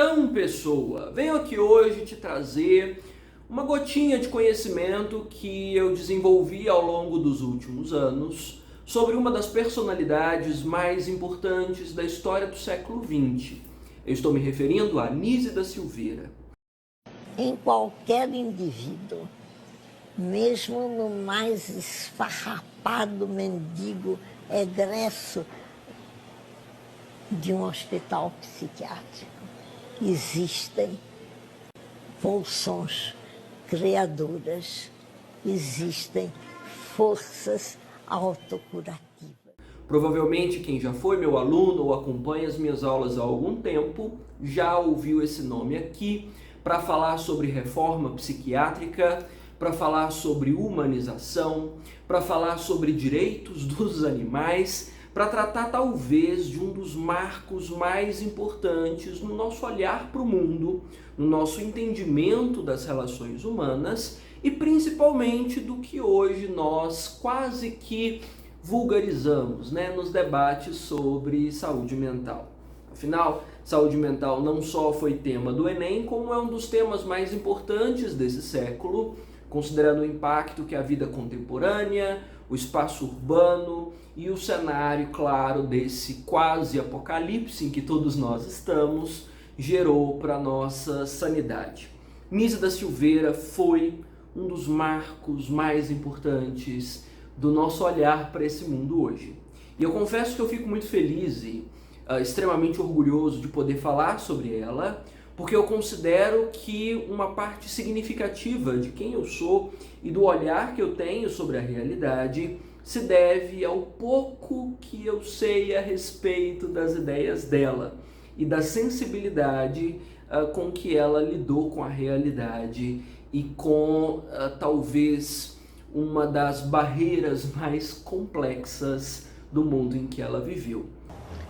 Então, pessoa, venho aqui hoje te trazer uma gotinha de conhecimento que eu desenvolvi ao longo dos últimos anos sobre uma das personalidades mais importantes da história do século XX. Eu estou me referindo a Anísia da Silveira. Em qualquer indivíduo, mesmo no mais esfarrapado mendigo egresso de um hospital psiquiátrico, existem pulsões criadoras, existem forças autocurativas. Provavelmente quem já foi meu aluno ou acompanha as minhas aulas há algum tempo já ouviu esse nome aqui para falar sobre reforma psiquiátrica, para falar sobre humanização, para falar sobre direitos dos animais, para tratar talvez de um dos marcos mais importantes no nosso olhar para o mundo, no nosso entendimento das relações humanas e principalmente do que hoje nós quase que vulgarizamos, nos debates sobre saúde mental. Afinal, saúde mental não só foi tema do Enem, como é um dos temas mais importantes desse século, considerando o impacto que a vida contemporânea, o espaço urbano e o cenário, claro, desse quase apocalipse em que todos nós estamos, gerou para a nossa sanidade. Anísia da Silveira foi um dos marcos mais importantes do nosso olhar para esse mundo hoje. E eu confesso que eu fico muito feliz e extremamente orgulhoso de poder falar sobre ela, porque eu considero que uma parte significativa de quem eu sou e do olhar que eu tenho sobre a realidade se deve ao pouco que eu sei a respeito das ideias dela e da sensibilidade com que ela lidou com a realidade e com talvez uma das barreiras mais complexas do mundo em que ela viveu.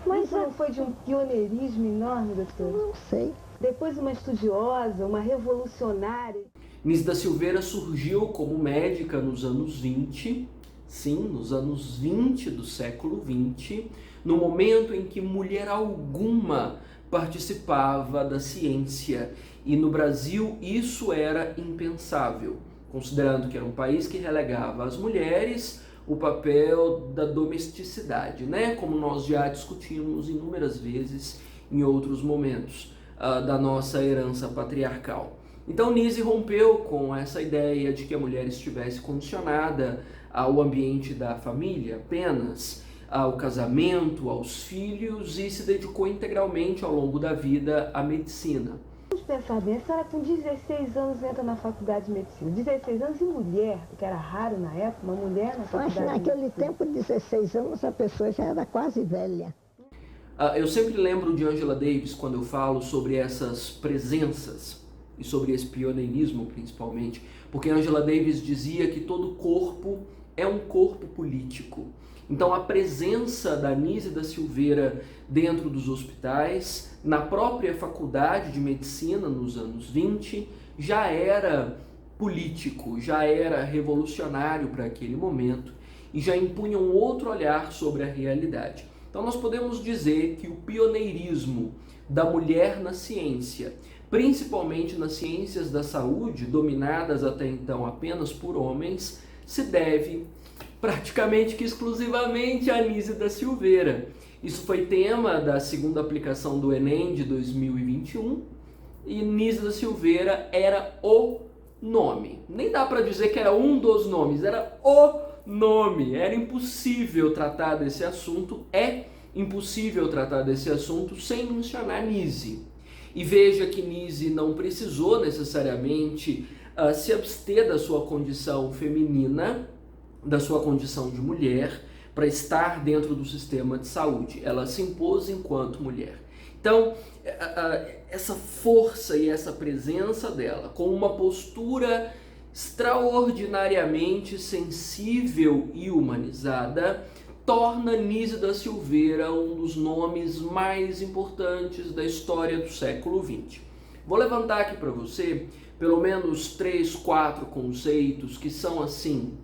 Mas não foi de um pioneirismo enorme, doutor? Não sei. Depois uma estudiosa, uma revolucionária. Anísia da Silveira surgiu como médica nos anos 20, sim, nos anos 20 do século 20, no momento em que mulher alguma participava da ciência. E no Brasil isso era impensável, considerando que era um país que relegava às mulheres o papel da domesticidade, como nós já discutimos inúmeras vezes em outros momentos da nossa herança patriarcal. Então Anísia rompeu com essa ideia de que a mulher estivesse condicionada ao ambiente da família apenas, ao casamento, aos filhos, e se dedicou integralmente ao longo da vida à medicina. Vamos pensar bem, a senhora com 16 anos entra na faculdade de medicina. 16 anos e mulher, porque era raro na época, uma mulher na faculdade de medicina. Mas naquele tempo, 16 anos, a pessoa já era quase velha. Eu sempre lembro de Angela Davis quando eu falo sobre essas presenças e sobre esse pioneirismo principalmente, porque Angela Davis dizia que todo corpo é um corpo político. Então a presença da Anísia da Silveira dentro dos hospitais, na própria faculdade de medicina nos anos 20, já era político, já era revolucionário para aquele momento e já impunha um outro olhar sobre a realidade. Então nós podemos dizer que o pioneirismo da mulher na ciência, principalmente nas ciências da saúde, dominadas até então apenas por homens, se deve praticamente que exclusivamente a Anísia da Silveira. Isso foi tema da segunda aplicação do Enem de 2021 e Anísia da Silveira era o nome. Nem dá para dizer que era um dos nomes, era o nome. Era impossível tratar desse assunto, é impossível tratar desse assunto sem mencionar Anísia. E veja que Anísia não precisou necessariamente se abster da sua condição feminina, da sua condição de mulher, para estar dentro do sistema de saúde. Ela se impôs enquanto mulher. Então, essa força e essa presença dela, com uma postura extraordinariamente sensível e humanizada, torna Anísia da Silveira um dos nomes mais importantes da história do século XX. Vou levantar aqui para você pelo menos 3, 4 conceitos que são assim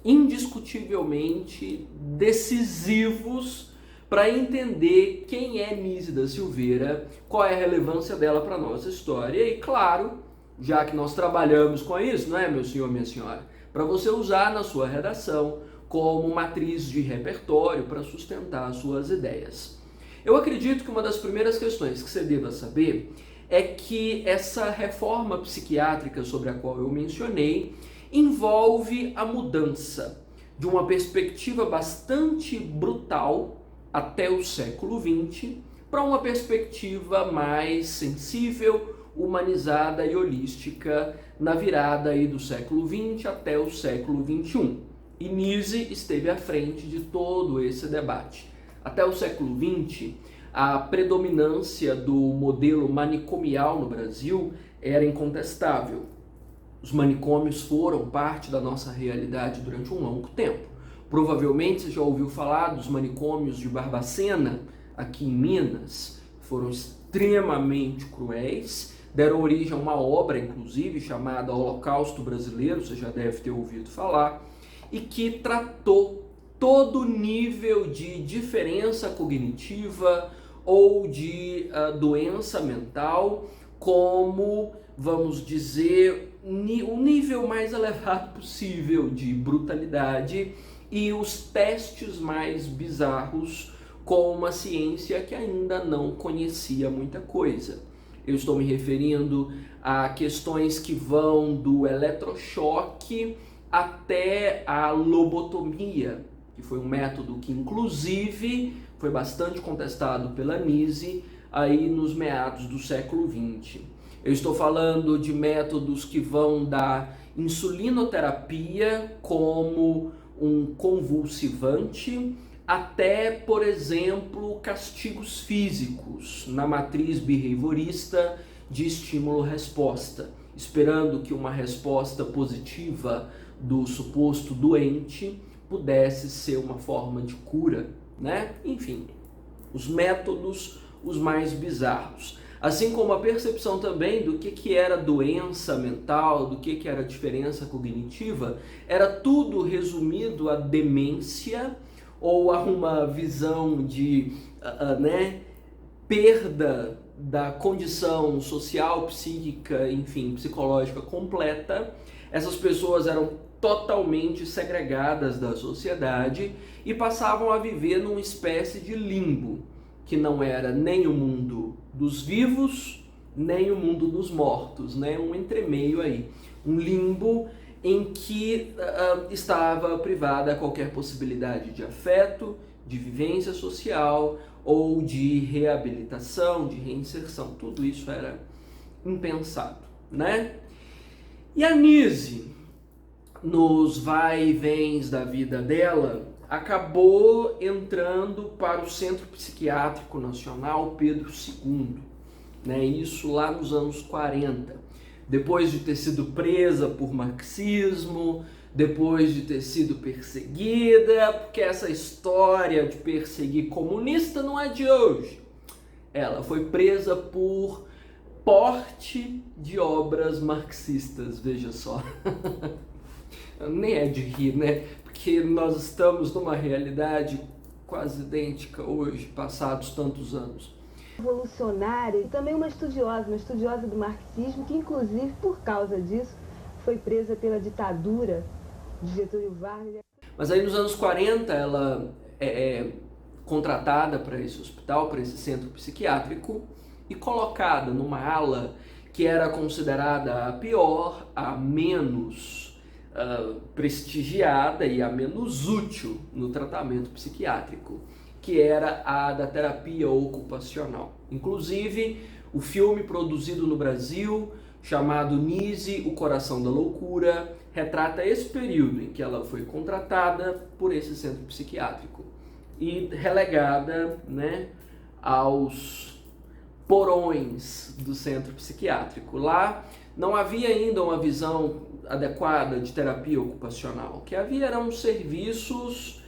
indiscutivelmente decisivos para entender quem é Nise da Silveira, qual é a relevância dela para a nossa história e, claro, já que nós trabalhamos com isso, não é, meu senhor, minha senhora, para você usar na sua redação como matriz de repertório para sustentar as suas ideias. Eu acredito que uma das primeiras questões que você deva saber é que essa reforma psiquiátrica sobre a qual eu mencionei envolve a mudança de uma perspectiva bastante brutal até o século XX para uma perspectiva mais sensível, humanizada e holística na virada aí do século XX até o século XXI. E Nise esteve à frente de todo esse debate. Até o século XX, a predominância do modelo manicomial no Brasil era incontestável. Os manicômios foram parte da nossa realidade durante um longo tempo. Provavelmente você já ouviu falar dos manicômios de Barbacena, aqui em Minas. Foram extremamente cruéis, deram origem a uma obra, inclusive, chamada Holocausto Brasileiro, você já deve ter ouvido falar, e que tratou todo nível de diferença cognitiva ou de doença mental como, vamos dizer, o nível mais elevado possível de brutalidade e os testes mais bizarros com uma ciência que ainda não conhecia muita coisa. Eu estou me referindo a questões que vão do eletrochoque até a lobotomia, que foi um método que inclusive foi bastante contestado pela Nise aí nos meados do século XX. Eu estou falando de métodos que vão da insulinoterapia como um convulsivante até, por exemplo, castigos físicos na matriz behaviorista de estímulo-resposta, esperando que uma resposta positiva do suposto doente pudesse ser uma forma de cura, né? Enfim, os métodos os mais bizarros. Assim como a percepção também do que era doença mental, do que era diferença cognitiva, era tudo resumido à demência ou a uma visão de perda da condição social, psíquica, enfim, psicológica completa. Essas pessoas eram totalmente segregadas da sociedade e passavam a viver numa espécie de limbo, que não era nem o mundo dos vivos, nem o mundo dos mortos, né? Um entremeio aí, um limbo em que estava privada qualquer possibilidade de afeto, de vivência social ou de reabilitação, de reinserção. Tudo isso era impensado, né? E a Nise, nos vai e vens da vida dela, acabou entrando para o Centro Psiquiátrico Nacional Pedro II, né? Isso lá nos anos 40. Depois de ter sido presa por marxismo, depois de ter sido perseguida, porque essa história de perseguir comunista não é de hoje. Ela foi presa por porte de obras marxistas, veja só. Nem é de rir, né? Porque nós estamos numa realidade quase idêntica hoje, passados tantos anos. Revolucionária e também uma estudiosa do marxismo, que inclusive por causa disso foi presa pela ditadura de Getúlio Vargas. Mas aí nos anos 40 ela é contratada para esse hospital, para esse centro psiquiátrico e colocada numa ala que era considerada a pior, a menos prestigiada e a menos útil no tratamento psiquiátrico, que era a da terapia ocupacional. Inclusive, o filme produzido no Brasil, chamado Nise, O Coração da Loucura, retrata esse período em que ela foi contratada por esse centro psiquiátrico e relegada, né, aos porões do centro psiquiátrico. Lá não havia ainda uma visão adequada de terapia ocupacional. O que havia eram serviços,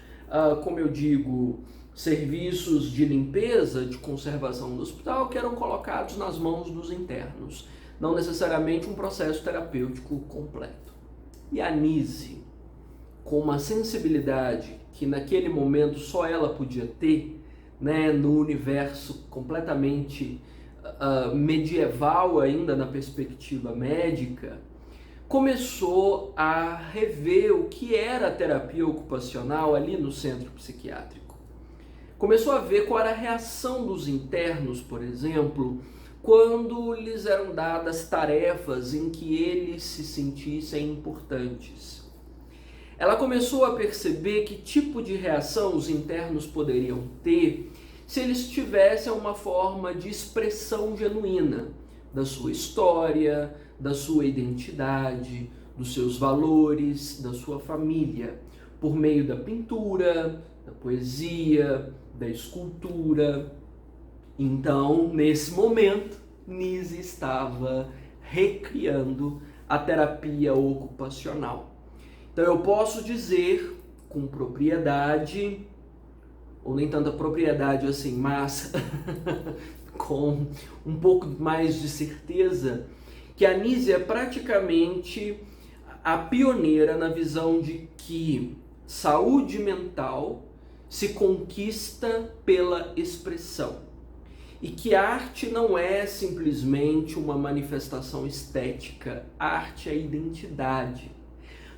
como eu digo, serviços de limpeza, de conservação do hospital, que eram colocados nas mãos dos internos, não necessariamente um processo terapêutico completo. E a Nise, com uma sensibilidade que naquele momento só ela podia ter, né, no universo completamente medieval ainda na perspectiva médica, começou a rever o que era a terapia ocupacional ali no centro psiquiátrico. Começou a ver qual era a reação dos internos, por exemplo, quando lhes eram dadas tarefas em que eles se sentissem importantes. Ela começou a perceber que tipo de reação os internos poderiam ter se eles tivessem uma forma de expressão genuína da sua história, da sua identidade, dos seus valores, da sua família, por meio da pintura, da poesia, da escultura. Então, nesse momento, Nise estava recriando a terapia ocupacional. Então, eu posso dizer com propriedade, ou nem tanta propriedade assim, mas com um pouco mais de certeza, que a Nise é praticamente a pioneira na visão de que saúde mental se conquista pela expressão e que a arte não é simplesmente uma manifestação estética, a arte é identidade.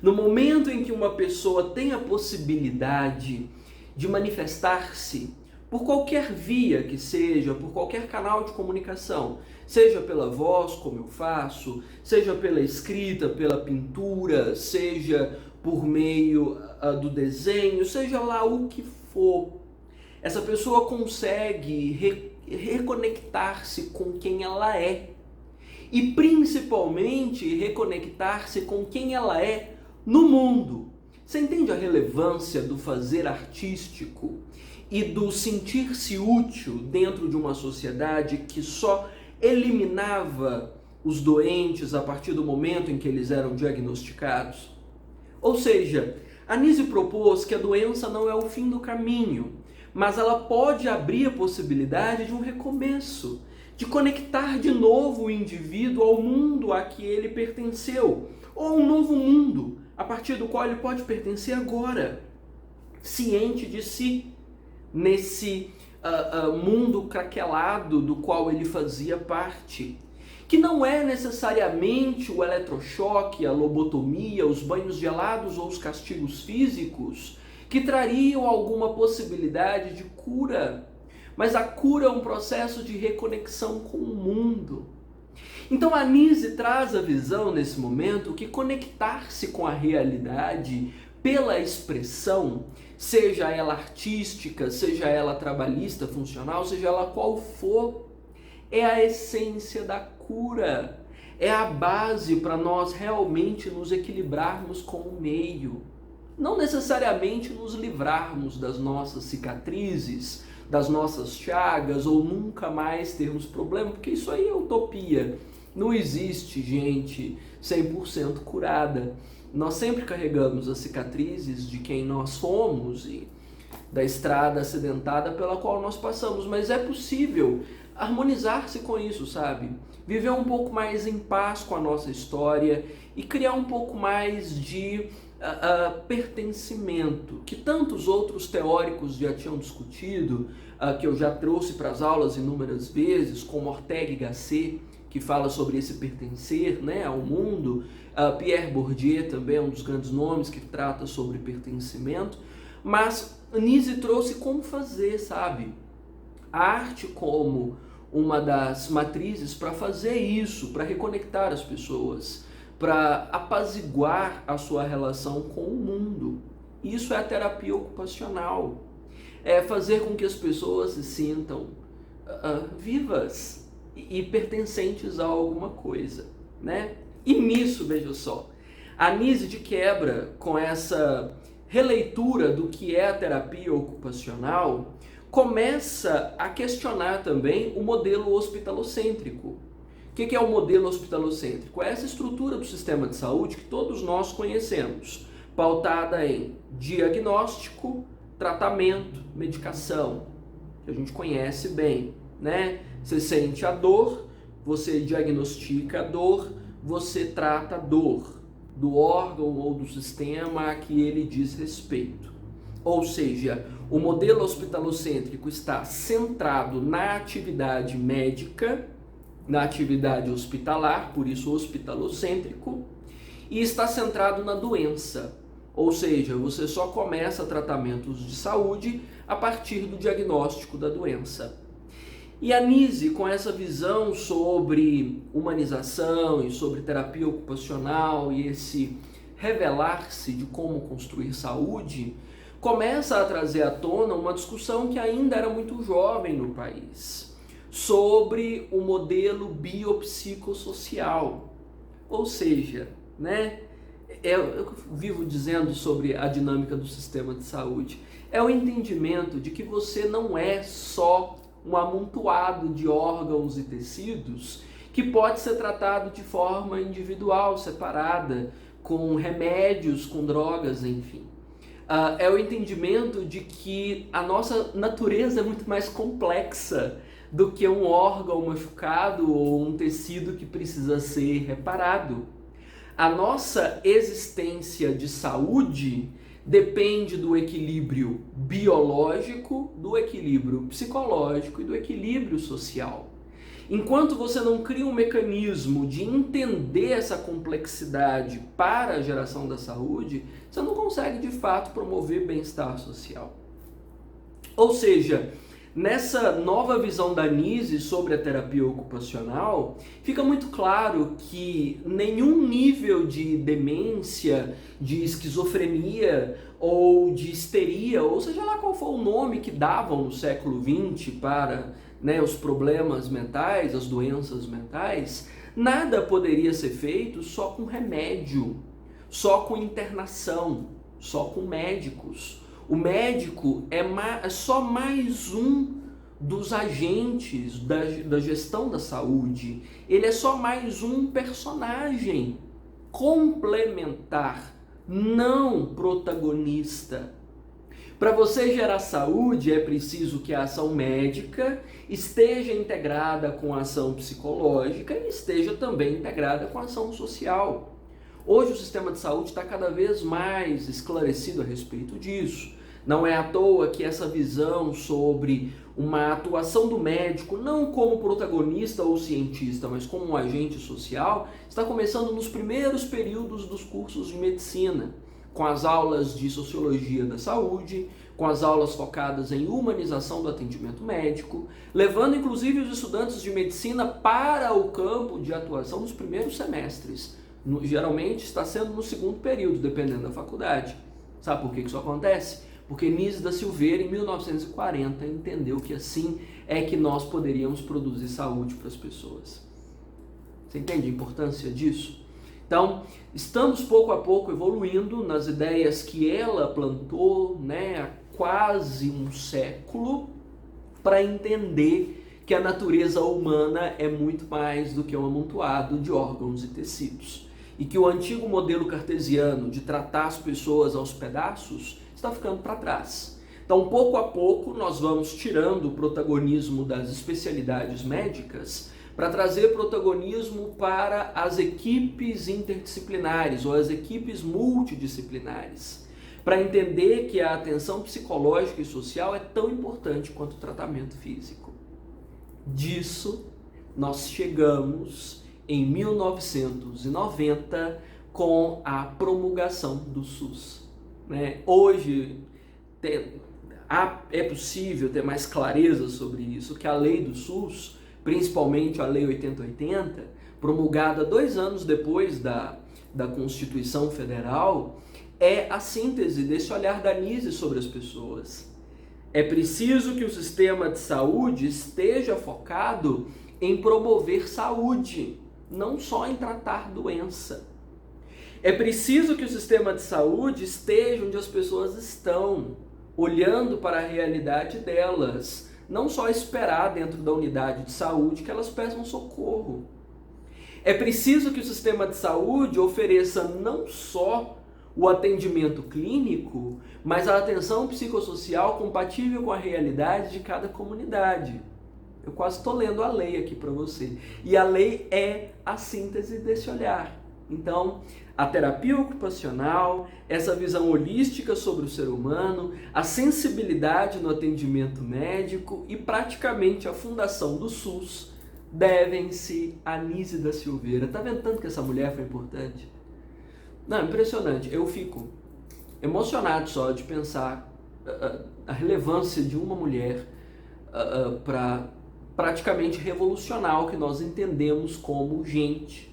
No momento em que uma pessoa tem a possibilidade de manifestar-se por qualquer via que seja, por qualquer canal de comunicação, seja pela voz, como eu faço, seja pela escrita, pela pintura, seja por meio do desenho, seja lá o que for, essa pessoa consegue reconectar-se com quem ela é e principalmente reconectar-se com quem ela é no mundo. Você entende a relevância do fazer artístico e do sentir-se útil dentro de uma sociedade que só eliminava os doentes a partir do momento em que eles eram diagnosticados? Ou seja, a Nise propôs que a doença não é o fim do caminho, mas ela pode abrir a possibilidade de um recomeço, de conectar de novo o indivíduo ao mundo a que ele pertenceu, ou um novo mundo a partir do qual ele pode pertencer agora, ciente de si, nesse mundo craquelado do qual ele fazia parte, que não é necessariamente o eletrochoque, a lobotomia, os banhos gelados ou os castigos físicos que trariam alguma possibilidade de cura, mas a cura é um processo de reconexão com o mundo. Então a Nise traz a visão nesse momento que conectar-se com a realidade pela expressão, seja ela artística, seja ela trabalhista, funcional, seja ela qual for, é a essência da cura, é a base para nós realmente nos equilibrarmos com o meio. Não necessariamente nos livrarmos das nossas cicatrizes, das nossas chagas, ou nunca mais termos problema, porque isso aí é utopia. Não existe gente 100% curada. Nós sempre carregamos as cicatrizes de quem nós fomos e da estrada acidentada pela qual nós passamos, mas é possível harmonizar-se com isso, sabe? Viver um pouco mais em paz com a nossa história e criar um pouco mais de pertencimento, que tantos outros teóricos já tinham discutido, que eu já trouxe para as aulas inúmeras vezes, como Ortega y Gasset, que fala sobre esse pertencer, né, ao mundo. Pierre Bourdieu também é um dos grandes nomes que trata sobre pertencimento. Mas Nise trouxe como fazer, sabe? A arte como uma das matrizes para fazer isso, para reconectar as pessoas, para apaziguar a sua relação com o mundo. Isso é a terapia ocupacional. É fazer com que as pessoas se sintam vivas e pertencentes a alguma coisa, né? E nisso, veja só, a Nise de quebra com essa releitura do que é a terapia ocupacional, começa a questionar também o modelo hospitalocêntrico. O que é o modelo hospitalocêntrico? É essa estrutura do sistema de saúde que todos nós conhecemos, pautada em diagnóstico, tratamento, medicação, que a gente conhece bem, né? Você sente a dor, você diagnostica a dor, você trata a dor do órgão ou do sistema a que ele diz respeito. Ou seja, O modelo hospitalocêntrico está centrado na atividade médica, na atividade hospitalar, por isso hospitalocêntrico, e está centrado na doença, ou seja, você só começa tratamentos de saúde a partir do diagnóstico da doença. E a Nise, com essa visão sobre humanização e sobre terapia ocupacional e esse revelar-se de como construir saúde, começa a trazer à tona uma discussão que ainda era muito jovem no país, sobre o modelo biopsicossocial. Ou seja, eu vivo dizendo sobre a dinâmica do sistema de saúde, é o entendimento de que você não é só um amontoado de órgãos e tecidos que pode ser tratado de forma individual, separada, com remédios, com drogas, enfim. É o entendimento de que a nossa natureza é muito mais complexa do que um órgão machucado ou um tecido que precisa ser reparado. A nossa existência de saúde depende do equilíbrio biológico, do equilíbrio psicológico e do equilíbrio social. Enquanto você não cria um mecanismo de entender essa complexidade para a geração da saúde, você não consegue de fato promover bem-estar social. Ou seja, nessa nova visão da Nise sobre a terapia ocupacional, fica muito claro que nenhum nível de demência, de esquizofrenia ou de histeria, ou seja lá qual for o nome que davam no século XX para os problemas mentais, as doenças mentais, nada poderia ser feito só com remédio, só com internação, só com médicos. O médico é só mais um dos agentes da gestão da saúde. Ele é só mais um personagem complementar, não protagonista. Para você gerar saúde, é preciso que a ação médica esteja integrada com a ação psicológica e esteja também integrada com a ação social. Hoje o sistema de saúde está cada vez mais esclarecido a respeito disso. Não é à toa que essa visão sobre uma atuação do médico, não como protagonista ou cientista, mas como um agente social, está começando nos primeiros períodos dos cursos de medicina, com as aulas de sociologia da saúde, com as aulas focadas em humanização do atendimento médico, levando inclusive os estudantes de medicina para o campo de atuação nos primeiros semestres. Geralmente está sendo no segundo período, dependendo da faculdade. Sabe por que isso acontece? Porque Nise da Silveira, em 1940, entendeu que assim é que nós poderíamos produzir saúde para as pessoas. Você entende a importância disso? Então, estamos pouco a pouco evoluindo nas ideias que ela plantou há quase um século para entender que a natureza humana é muito mais do que um amontoado de órgãos e tecidos. E que o antigo modelo cartesiano de tratar as pessoas aos pedaços está ficando para trás. Então, pouco a pouco, nós vamos tirando o protagonismo das especialidades médicas para trazer protagonismo para as equipes interdisciplinares ou as equipes multidisciplinares, para entender que a atenção psicológica e social é tão importante quanto o tratamento físico. Disso, nós chegamos em 1990 com a promulgação do SUS. Hoje é possível ter mais clareza sobre isso, que a lei do SUS, principalmente a Lei 8080, promulgada 2 anos depois da Constituição Federal, é a síntese desse olhar da Nise sobre as pessoas. É preciso que o sistema de saúde esteja focado em promover saúde, não só em tratar doença. É preciso que o sistema de saúde esteja onde as pessoas estão, olhando para a realidade delas, não só esperar dentro da unidade de saúde que elas peçam socorro. É preciso que o sistema de saúde ofereça não só o atendimento clínico, mas a atenção psicossocial compatível com a realidade de cada comunidade. Eu quase estou lendo a lei aqui para você. E a lei é a síntese desse olhar. Então, a terapia ocupacional, essa visão holística sobre o ser humano, a sensibilidade no atendimento médico e praticamente a fundação do SUS devem-se a Anísia da Silveira. Tá vendo tanto que essa mulher foi importante? Não, impressionante. Eu fico emocionado só de pensar a relevância de uma mulher para praticamente revolucionar o que nós entendemos como gente,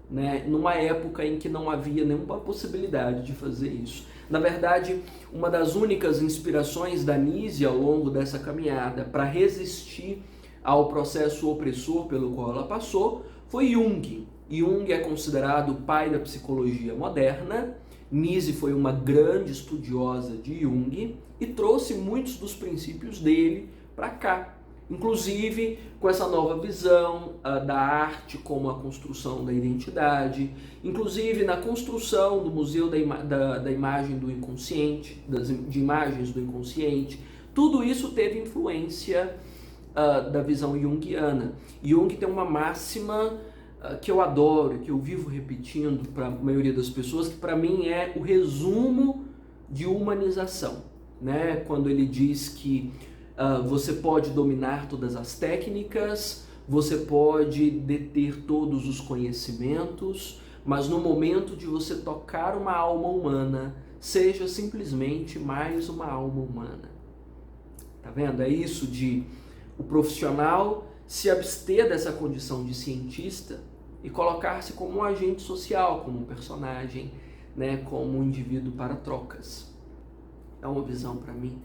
né? Numa época em que não havia nenhuma possibilidade de fazer isso. Na verdade, uma das únicas inspirações da Anísia ao longo dessa caminhada para resistir ao processo opressor pelo qual ela passou foi Jung. Jung é considerado o pai da psicologia moderna. Nise foi uma grande estudiosa de Jung e trouxe muitos dos princípios dele para cá, inclusive com essa nova visão da arte como a construção da identidade, inclusive na construção do Museu da Imagem do Inconsciente, de imagens do inconsciente. Tudo isso teve influência da visão junguiana. Jung tem uma máxima que eu adoro, que eu vivo repetindo para a maioria das pessoas, que para mim é o resumo de humanização, né? Quando ele diz que você pode dominar todas as técnicas, você pode deter todos os conhecimentos, mas no momento de você tocar uma alma humana, seja simplesmente mais uma alma humana. Tá vendo? É isso de o profissional se abster dessa condição de cientista e colocar-se como um agente social, como um personagem, né, como um indivíduo para trocas. É uma visão, para mim,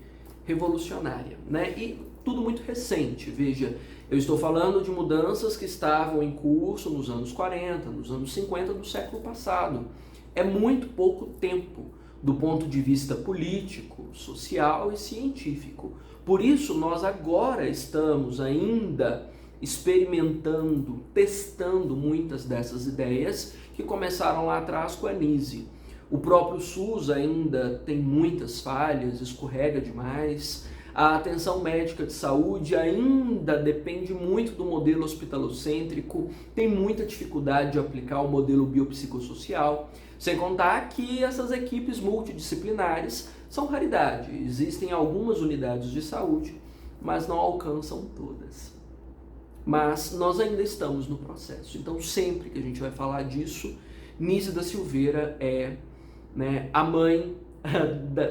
revolucionária, né? E tudo muito recente. Veja, eu estou falando de mudanças que estavam em curso nos anos 40, nos anos 50 do século passado. É muito pouco tempo do ponto de vista político, social e científico. Por isso, nós agora estamos ainda experimentando, testando muitas dessas ideias que começaram lá atrás com a Nise. O próprio SUS ainda tem muitas falhas, escorrega demais. A atenção médica de saúde ainda depende muito do modelo hospitalocêntrico, tem muita dificuldade de aplicar o modelo biopsicossocial, sem contar que essas equipes multidisciplinares são raridade. Existem algumas unidades de saúde, mas não alcançam todas. Mas nós ainda estamos no processo. Então, sempre que a gente vai falar disso, Anísia da Silveira é, né, a mãe,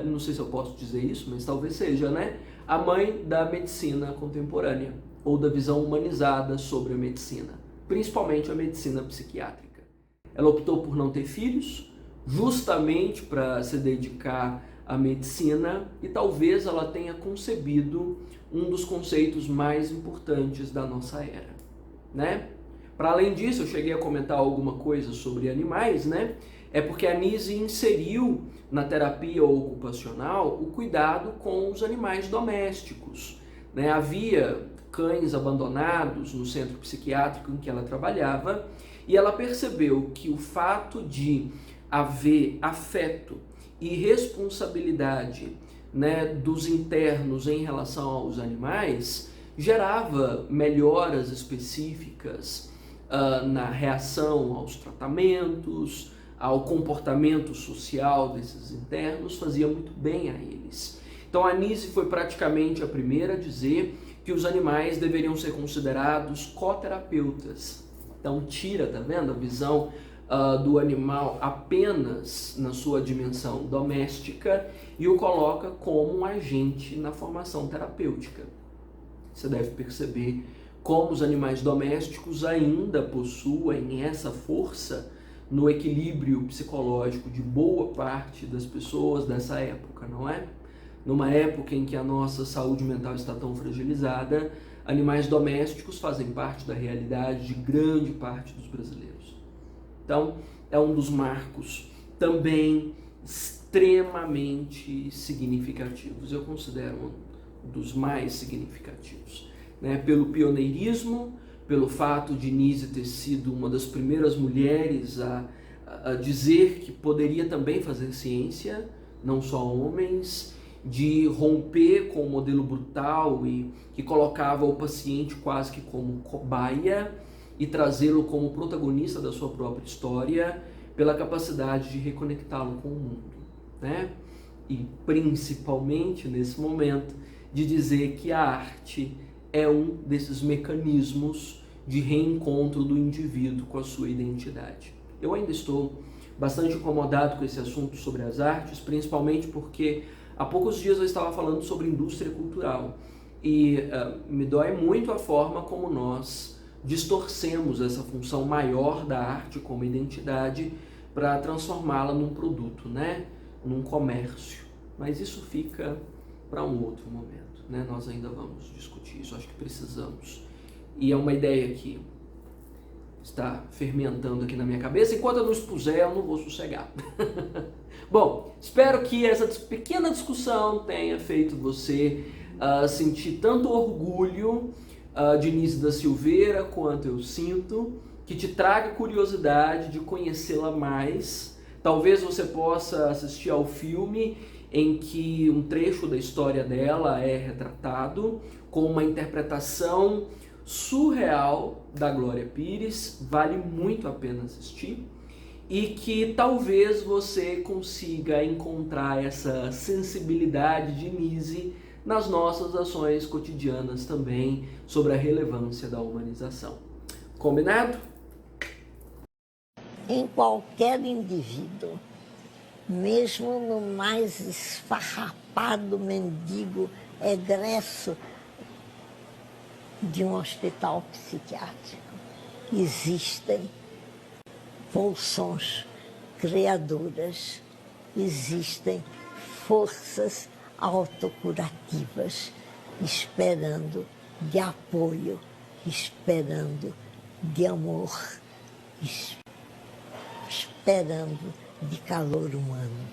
não sei se eu posso dizer isso, mas talvez seja, né, a mãe da medicina contemporânea, ou da visão humanizada sobre a medicina, principalmente a medicina psiquiátrica. Ela optou por não ter filhos, justamente para se dedicar à medicina, e talvez ela tenha concebido um dos conceitos mais importantes da nossa era, né? Para além disso, eu cheguei a comentar alguma coisa sobre animais, né? É porque a Nise inseriu na terapia ocupacional o cuidado com os animais domésticos, né? Havia cães abandonados no centro psiquiátrico em que ela trabalhava e ela percebeu que o fato de haver afeto e responsabilidade, né, dos internos em relação aos animais gerava melhoras específicas na reação aos tratamentos, ao comportamento social desses internos, fazia muito bem a eles. Então a Nise foi praticamente a primeira a dizer que os animais deveriam ser considerados coterapeutas. Então tira, tá vendo, a visão do animal apenas na sua dimensão doméstica e o coloca como um agente na formação terapêutica. Você deve perceber como os animais domésticos ainda possuem essa força no equilíbrio psicológico de boa parte das pessoas dessa época, não é? Numa época em que a nossa saúde mental está tão fragilizada, animais domésticos fazem parte da realidade de grande parte dos brasileiros. Então, é um dos marcos também extremamente significativos. Eu considero um dos mais significativos, né? Pelo pioneirismo, pelo fato de Nise ter sido uma das primeiras mulheres a dizer que poderia também fazer ciência, não só homens, de romper com o modelo brutal e que colocava o paciente quase que como cobaia e trazê-lo como protagonista da sua própria história, pela capacidade de reconectá-lo com o mundo, né? E principalmente nesse momento de dizer que a arte é um desses mecanismos de reencontro do indivíduo com a sua identidade. Eu ainda estou bastante incomodado com esse assunto sobre as artes, principalmente porque há poucos dias eu estava falando sobre indústria cultural e me dói muito a forma como nós distorcemos essa função maior da arte como identidade para transformá-la num produto, né? Num comércio. Mas isso fica para um outro momento, né? Nós ainda vamos discutir isso, acho que precisamos. E é uma ideia que está fermentando aqui na minha cabeça. Enquanto eu não expuser, eu não vou sossegar. Bom, espero que essa pequena discussão tenha feito você sentir tanto orgulho de Nise da Silveira quanto eu sinto, que te traga curiosidade de conhecê-la mais. Talvez você possa assistir ao filme em que um trecho da história dela é retratado com uma interpretação surreal da Glória Pires, vale muito a pena assistir, e que talvez você consiga encontrar essa sensibilidade de Nise nas nossas ações cotidianas também sobre a relevância da humanização. Combinado? Em qualquer indivíduo, mesmo no mais esfarrapado mendigo egresso de um hospital psiquiátrico, existem pulsões criadoras, existem forças autocurativas esperando de apoio, esperando de amor, esperando de calor humano.